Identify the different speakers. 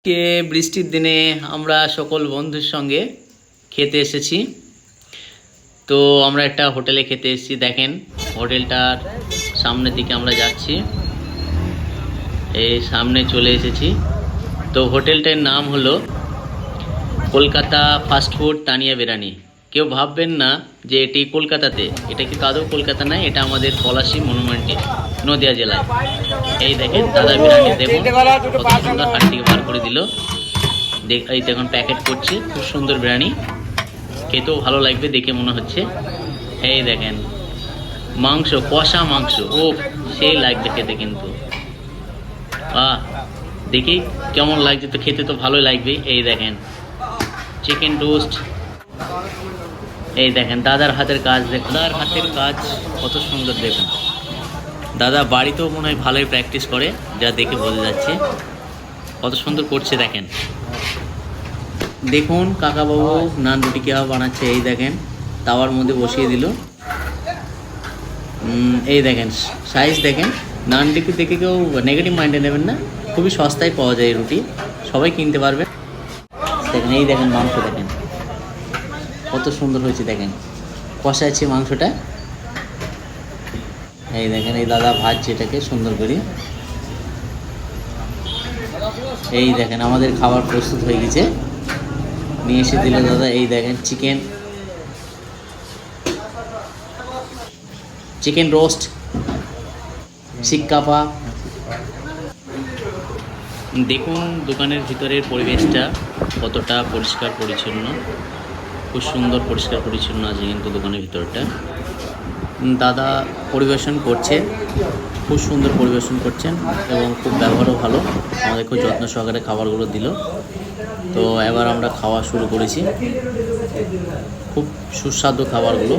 Speaker 1: কে বৃষ্টির দিনে আমরা সকল বন্ধুর সঙ্গে খেতে এসেছি। তো আমরা একটা হোটেলে খেতে এসেছি। দেখেন হোটেলটার সামনের দিকে আমরা যাচ্ছি, এই সামনে চলে এসেছি। তো হোটেলটার নাম হলো কলকাতা ফাস্টফুড তানিয়া বিরিয়ানি। কেউ ভাববেন না যে এটি কলকাতাতে, এটা কিন্তু আদৌ কলকাতা নয়, এটা আমাদের পলাশী মনুমেন্টে নদিয়া জেলায়। এই দেখেন দাদা বিরিয়ানি দেখুন কত সুন্দর হাট থেকে বার করে দিল। এই দেখুন প্যাকেট করছে, খুব সুন্দর বিরিয়ানি, খেতেও ভালো লাগবে দেখে মনে হচ্ছে। এই দেখেন মাংস, কষা মাংস, ও সেই লাগবে খেতে কিন্তু। দেখি কেমন লাগছে, তো খেতে তো ভালো লাগবে। এই দেখেন চিকেন রোস্ট, এই দেখেন দাদার হাতের কাজ, দাদার হাতের কাজ কত সুন্দর দেখুন। দাদা বাড়িতেও মনে হয় ভালোই প্র্যাকটিস করে, যা দেখে বোঝা যাচ্ছে। কত সুন্দর করছে দেখেন। দেখুন কাকাবাবু নান রুটি কীভাবে বানাচ্ছে। এই দেখেন তাওয়ার মধ্যে বসিয়ে দিল। এই দেখেন সাইজ দেখেন। নান রুটি দেখে কেউ নেগেটিভ মাইন্ডে নেবেন না, খুবই সস্তায় পাওয়া যায় এই রুটি, সবাই কিনতে পারবে। দেখেন এই দেখেন মাংস দেখেন কত সুন্দর হয়েছে, দেখেন কষাচ্ছে মাংসটা। এই দেখেন এই দাদা ভাজছে এটাকে সুন্দর করে। এই দেখেন আমাদের খাবার প্রস্তুত হয়ে গেছে, নিয়ে এসে দিল দাদা। এই দেখেন চিকেন রোস্ট, শিক কাপা। দেখুন দোকানের ভিতরের পরিবেশটা কতটা পরিষ্কার পরিচ্ছন্ন, খুব সুন্দর পরিষ্কার পরিচ্ছন্ন আছে কিন্তু দোকানের ভিতরটা। দাদা পরিবেশন করছে, খুব সুন্দর পরিবেশন করছেন এবং খুব ব্যবহারও ভালো, আমাদের খুব যত্ন সহকারে খাবারগুলো দিল। তো এবার আমরা খাওয়া শুরু করেছি, খুব সুস্বাদু খাবারগুলো।